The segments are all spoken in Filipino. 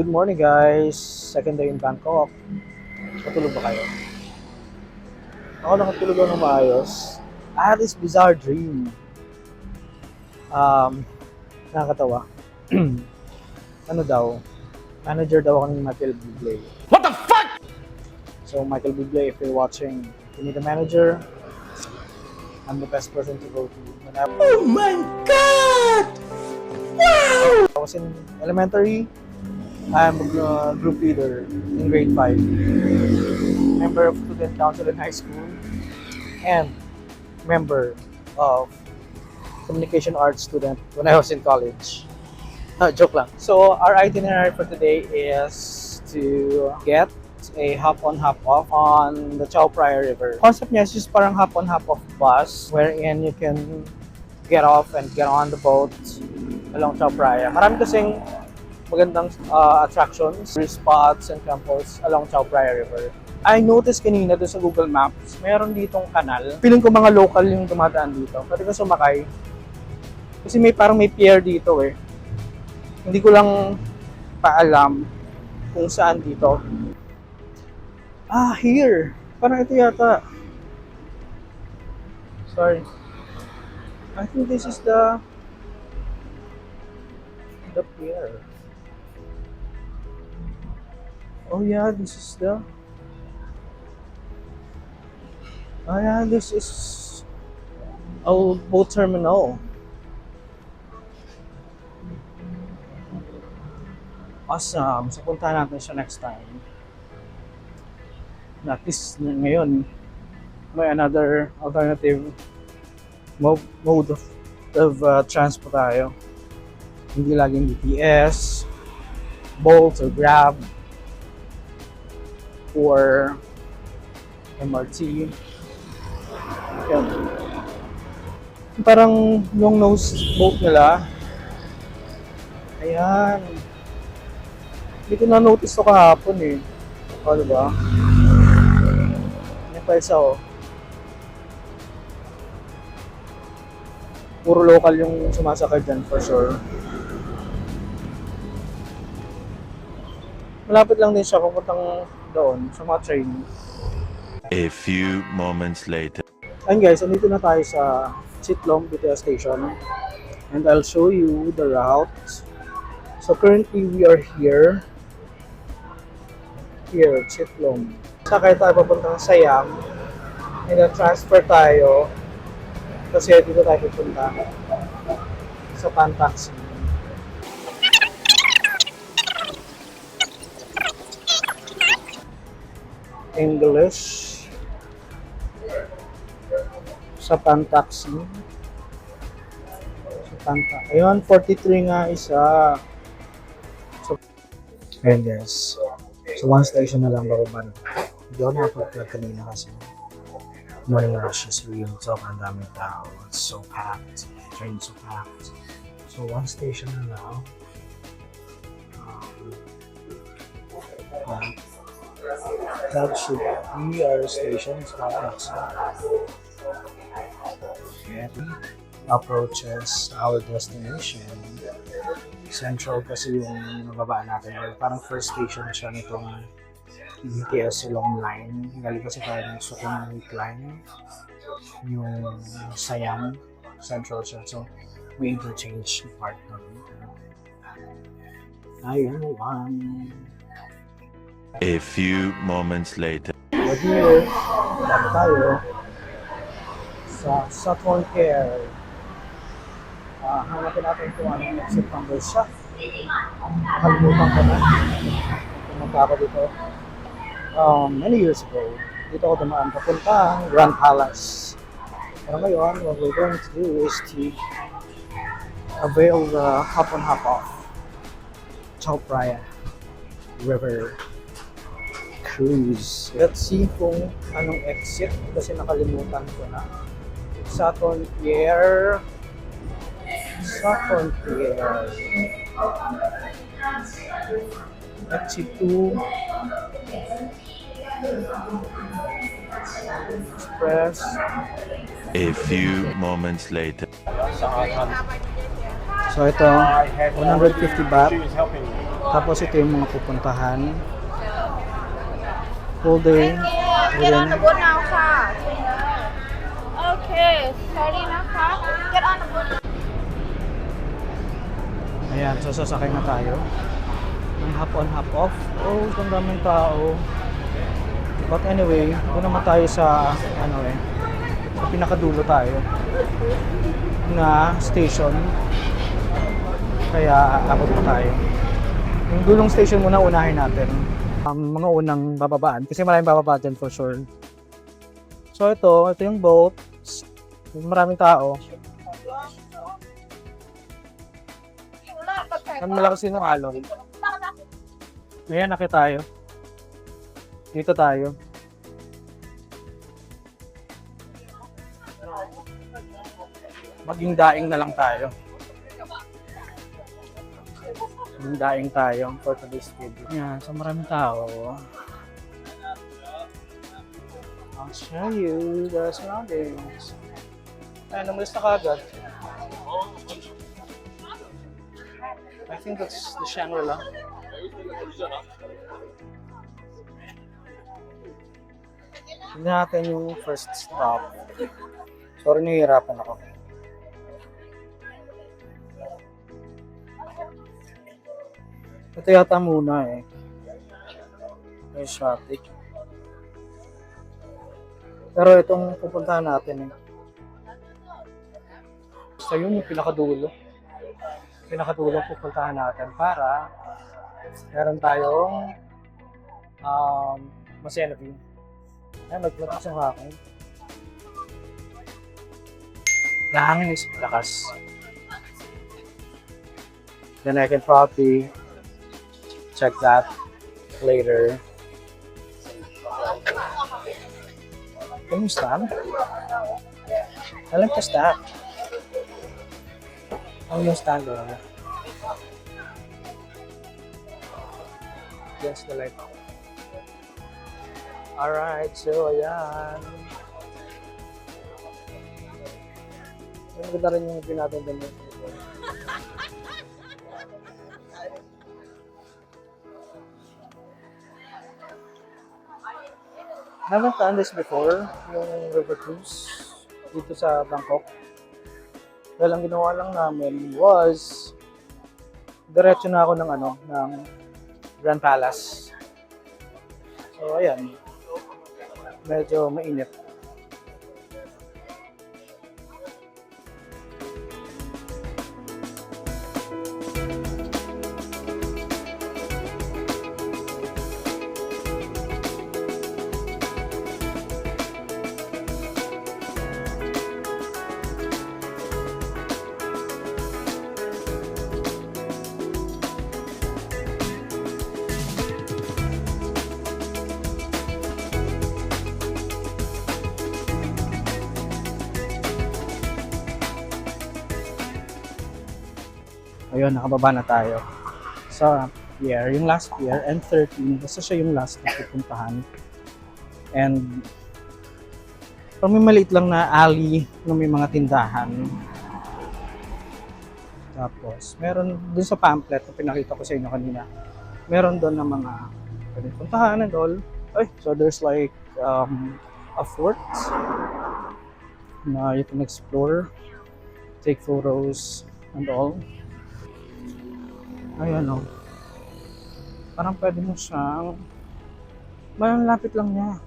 Good morning guys! Second day in Bangkok. Natulog ba kayo? Ako nakatulog ako ng maayos. I had this bizarre dream. Nakakatawa. Ano daw? Manager daw ako ni Michael Bublé. What the fuck? So Michael Bublé, if you're watching, if you need a manager, I'm the best person to go to. Oh my god! Wow! I was in elementary. I'm a group leader in grade 5. Member of student council in high school. And member of communication arts student when I was in college. Joke lang. So our itinerary for today is to get a hop-on, hop-off on the Chao Phraya River. Concept niya is just parang hop-on, hop-off bus wherein you can get off and get on the boat along Chao Phraya. Marami kasing magandang attractions, spots, and temples along Chao Phraya River. I noticed kanina doon sa Google Maps, mayroon ditong kanal. Feeling ko mga local yung dumadaan dito. Pwede ko sumakay. Kasi parang may pier dito eh. Hindi ko lang paalam kung saan dito. Here! Parang ito yata. Sorry. I think this is the pier. Oh yeah, this is old boat terminal. Awesome. So puntahan natin siya next time. At least ngayon may another alternative mode of transport tayo. Hindi laging BTS, Bolt or Grab or MRT. Yan. Parang long nose boat nila. Ayan. Hindi ko na-notice ito kahapon eh. O, diba? Yan pa isa oh. Puro local yung sumasakay dyan for sure. Malapit lang din siya papuntang doon sa mga train. A few moments later. Ayun guys, andito na tayo sa Chitlom BTS station. And I'll show you the route. So currently we are here. Here, Chitlom. Sakay tayo papuntang Siam. And then transfer tayo. Kasi dito tayo pupunta sa Pantaxi. English sa Pantaxi. Ayun, 43 nga isa. So, ayun guys. So, one station na lang bababa na. Hindi ako nakapag-vlog kanina kasi morning rush is real. Sobrang daming tao. It's so packed. Train so packed. So, one station na lang. That should be our station. Approaches our destination. Central kasi yung nababaan natin. Parang first station siya nitong BTS Long Line. Galing kasi tayo ng Sukhumvit Line. Yung Siam. Central siya. So, we interchange part ng ayun lang. A few moments later. We're here. Dapat tayo sa Sathorn Care. Hanapin natin kung anong exit number siya. Nakalimutan ko na. Pumunta ako dito. Many years ago, dito ako dumaan papunta Grand Palace. Pero ngayon, what we're going to do is to avail the hop-on hop-off Chao Phraya River Cruise. Let's see kung anong exit kasi nakalimutan ko na. Sathorn Pier. Exit 2. Express. A few moments later. So ito, 150 baht. Tapos ito yung mga pupuntahan. Full day. Get on the boat now, ka. Okay, sorry na ka. Get on the boat. Ayan, so sasakay na tayo. Ng hop on, hop off. Oh, ang daming tao. But anyway, doon naman tayo sa, sa pinakadulo tayo na station. Kaya abot pa tayo. Yung dulong station muna unahin natin. Mga unang bababaan. Kasi maraming bababa dyan for sure. So ito yung boat. Maraming tao. Ang malakas ng alon. Ngayon nakita tayo. Dito tayo. Maging daing na lang tayo. Maging daing tayo for today's video. Yan, so maraming tao. I'll show you the surroundings. Ayan, umalis na kagad. I think that's the Shangri-La. Tignan natin yung first stop. Sorry, nahihirapan ako. Ito yata muna eh. May Shopee. Pero itong pupuntahan natin eh. So yun yung pinakadulo. Pinakadulo pupuntahan natin para meron tayong masaya na view. Ay, magplatas yung akin. Nahangin is lakas. Then I can probably check that later. Can you stand? I like to stand. How you stand there? Yes, the light. Alright, so ayan. Ang ganda rin yung pinatanda mo. Haven't done this before, yung river cruise dito sa Bangkok. Dahil ang ginawa lang namin was diretso na ako ng Grand Palace. So ayan, medyo mainit. Ayun, nakababa na tayo sa pier, yung last pier, and 13, basta siya yung last na pupuntahan. And may maliit lang na alley na may mga tindahan. Tapos, meron dun sa pamphlet na pinakita ko sa inyo kanina, meron doon na mga pwedeng puntahan and all. Ay, so there's like a fort na you can explore, take photos and all. Ayan o. Parang pwede mo siyang malapit lang niya.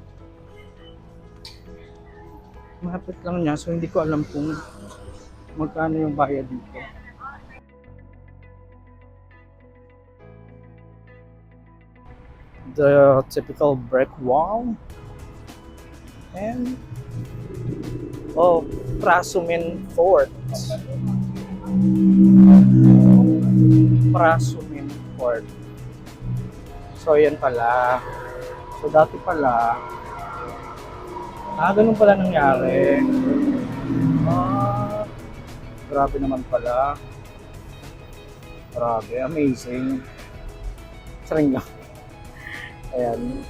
Malapit lang niya. So hindi ko alam kung magkano yung bayad dito. The typical brick wall. And Prasumin Fort. Prasumin Fort. So, yan pala. So, dati pala, ganun pala nangyari. Grabe naman pala. Grabe, amazing. Saring lang. Ayan.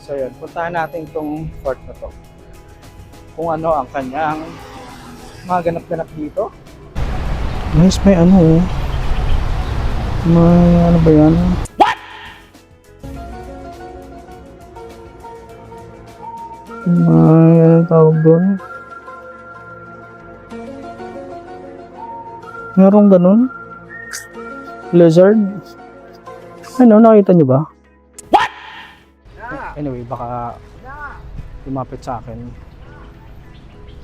So, yun. Puntahan natin itong fort na to. Kung ano ang kanyang mga ganap-ganap dito. Nice, may May ano ba yan? May ano tawag doon? Merong ganun? Lizard? Ano, nakita niyo ba? Anyway, baka lumapit sa akin.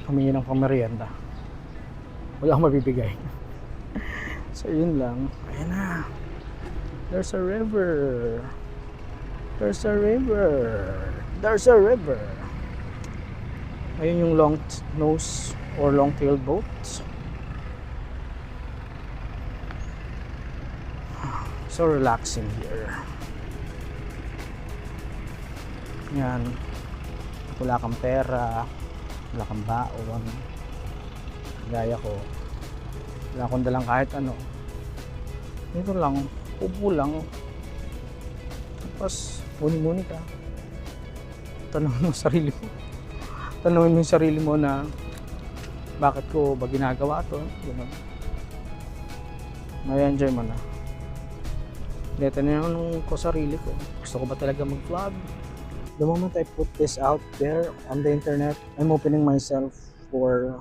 Humingi ng pamerienda. Wala akong mabibigay. So, yun lang. Ayan na. There's a river. There's a river. There's a river. Ayun yung long nose or long-tailed boats. So relaxing here. Yan. Wala kang pera, wala kang baon. Gaya ko. Wala akong dalang kahit ano. Ito lang, upo lang. Tapos, muni-muni ka. Tanungin mo sarili mo. Tanungin mo yung sarili mo na bakit ko ba ginagawa to? Ganun. May enjoy mo na. Dito na yung ko sarili ko. Gusto ko ba talaga mag-vlog? The moment I put this out there on the internet, I'm opening myself for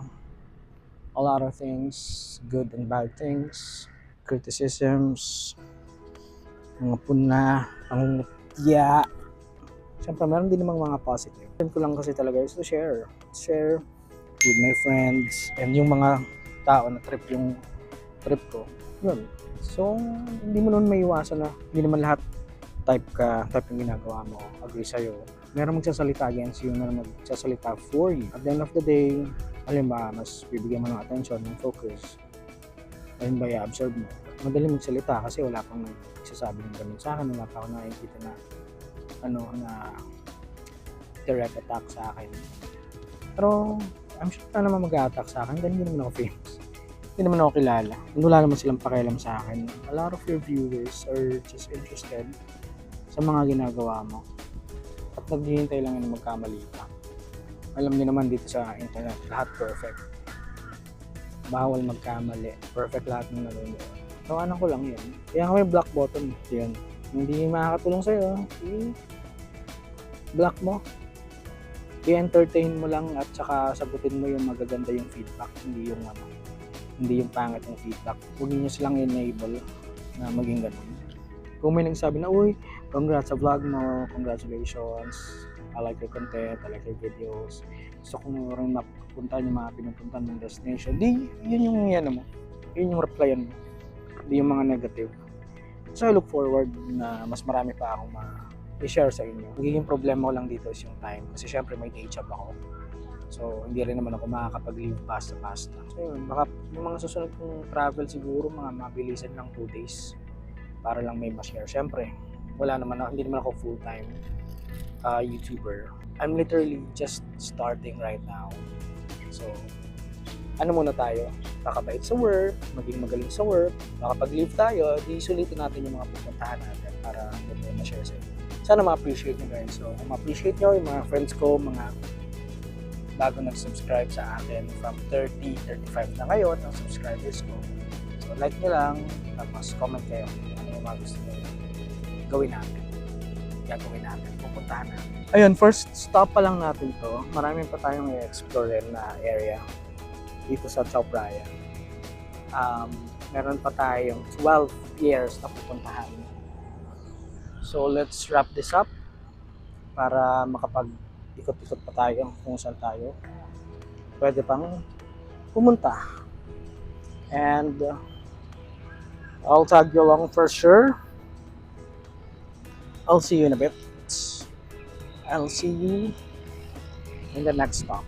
a lot of things, good and bad things, criticisms, mga puna, pangungutya. Siyempre, meron din namang mga positive. Yan ko lang kasi talaga is to share. Share with my friends and yung mga tao na trip yung trip ko. Yun. So, hindi mo nun may iwasan na hindi naman lahat type yung ginagawa mo, agree sa'yo. Meron magsasalita against you, meron magsasalita for you. At the end of the day, alam ba, mas bibigyan mo ng attention, ng focus, ayun ba, i-observe mo. Madali magsalita kasi wala pang nagsasabi ng ganun sa akin, wala pa ako nakikita na na direct attack sa akin. Pero, I'm sure na naman mag-a-attack sa akin, dahil hindi naman ako famous. Hindi naman ako kilala. Wala naman silang pakialam sa akin. A lot of your viewers are just interested sa mga ginagawa mo. At naghihintay lang na magkamali ka. Alam niyo naman dito sa internet, lahat perfect. Bawal magkamali. Perfect lahat ng nanonood. Tawanan ko lang yan. Kaya kami black button. Yan. Hindi makakatulong sa'yo. Block mo. I-entertain mo lang at saka sagutin mo yung magaganda yung feedback. Hindi yung pangit yung feedback. Huwag niyo silang enable na maging ganun. Kung may nagsabi na, uy, congrats sa vlog mo, congratulations, I like your content, I like your videos, gusto ko rin mapunta yung mga pinupuntan ng destination. Di, yun yung yan mo. Yun yung replyan mo. Hindi yung mga negative. So I look forward na mas marami pa akong i-share sa inyo. Magiging problema ko lang dito is yung time. Kasi syempre may day job ako. So, hindi rin naman ako makakapag-leave basta-basta. So, yun. Baka yung mga susunod kong travel siguro, mga mabilisan lang 2 days para lang may ma-share. Siyempre, hindi naman ako full-time YouTuber. I'm literally just starting right now. So, ano muna tayo? Kakabait sa work, maging magaling sa work. Makapag-leave tayo, di sulitin natin yung mga pupuntahan natin para may ma-share sa inyo. Sana ma-appreciate nyo guys. So, kung ma-appreciate nyo, yung mga friends ko, mga bago nag-subscribe sa akin from 30, 35 na ngayon ang subscribers ko. So like nyo lang, tapos comment kayo kung ano yung mga gusto nyo gawin natin. Gagawin natin, pupuntahan natin. Ayun, first stop pa lang natin to. Marami pa tayong i-explore na area dito sa Chao Phraya. Meron pa tayong 12 years na pupuntahan. So let's wrap this up para ikot-ikot pa tayo kung saan tayo pwede pang pumunta. And I'll tag you along for sure. I'll see you in a bit. I'll see you in the next stop.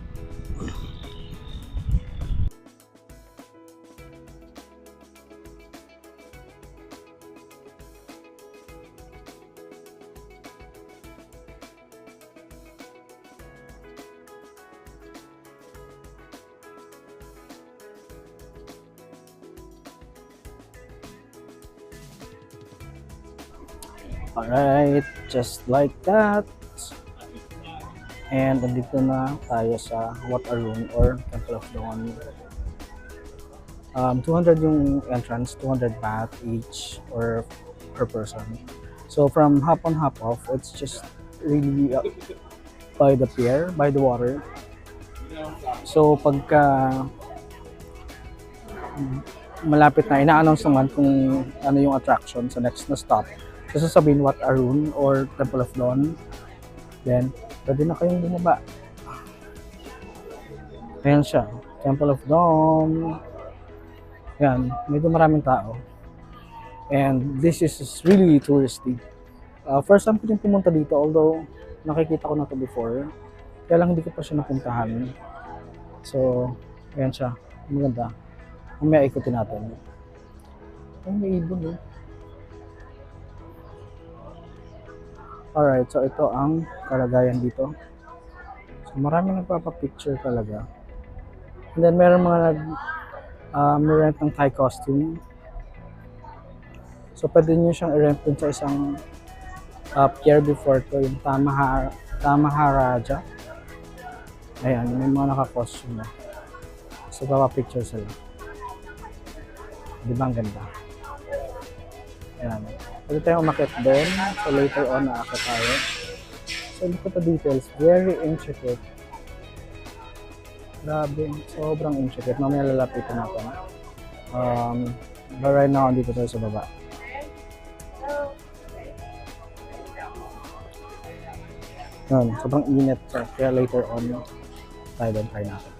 Alright, just like that. And nandito na tayo sa Wat Arun or Temple of Dawn. 200 yung entrance, 200 baht each or per person. So from hop on hop off, it's just really by the pier, by the water. So pagka malapit na, ina-announce naman kung ano yung attraction sa next na stop. So sasabihin Wat Arun or Temple of Dawn. Then, pwede na kayong bumaba. Ayan siya, Temple of Dawn. Yan, medyo maraming tao. And this is really touristy. First time ko din pumunta dito, although nakikita ko na to before. Kaya lang hindi ko pa siya napuntahan. So, ayan siya. Maganda. Mamaya ikutin natin. Ay, may ibon eh. Alright, so ito ang kalagayan dito. So, maraming nagpapapicture talaga. And then, meron mga rent ng Thai costume. So, pwede nyo siyang i-rent dun sa isang pier before to, yung Tamaharaja. Ayan, may mga naka-costume na. So, papapicture sila. Di ba ang ganda? Ayan. Pwede tayong umakit doon. So, later on, naakit tayo. So, look at the details. Very intricate. Grabe. Sobrang intricate. Mamaya lalapitan natin. But right now, andito tayo sa baba. Yun, sobrang init. So, kaya later on, tayo doon try natin.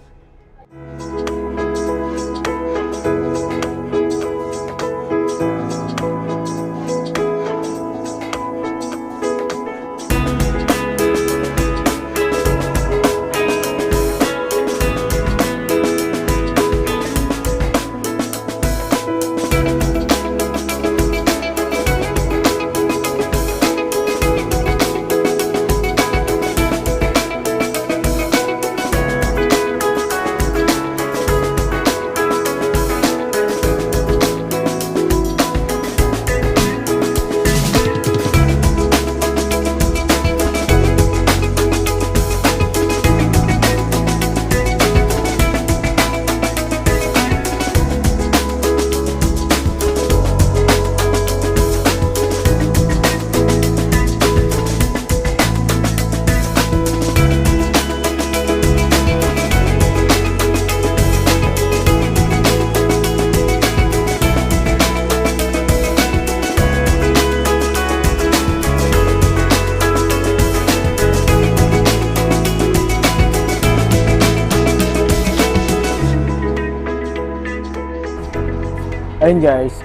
Ayun guys,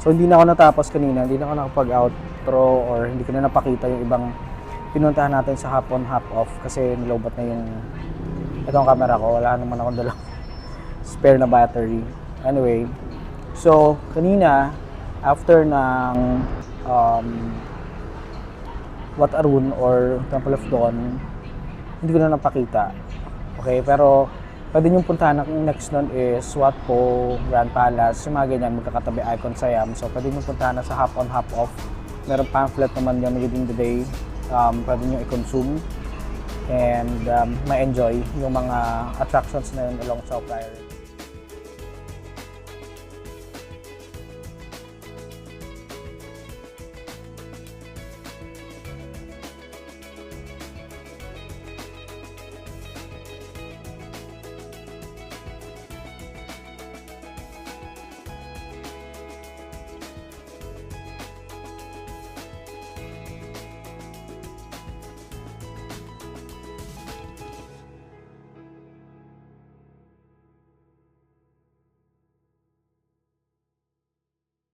so hindi na ako natapos kanina, hindi na ako nakapag-outro or hindi ko na napakita yung ibang pinuntahan natin sa hop on hop off kasi nilobat na yung itong camera ko, wala naman akong dalang spare na battery. Anyway, so kanina after ng Wat Arun or Temple of Dawn, hindi ko na napakita. Okay, pero pwede nyo puntahan. Ang next nun is Wat Po, Grand Palace, yung mga ganyan, magkakatabi Icon Siam. So pwede nyo puntahan na sa hop on hop off. Meron pamphlet naman yan within the day. Pwede nyo i-consume and ma-enjoy yung mga attractions na yun along Chao Phraya.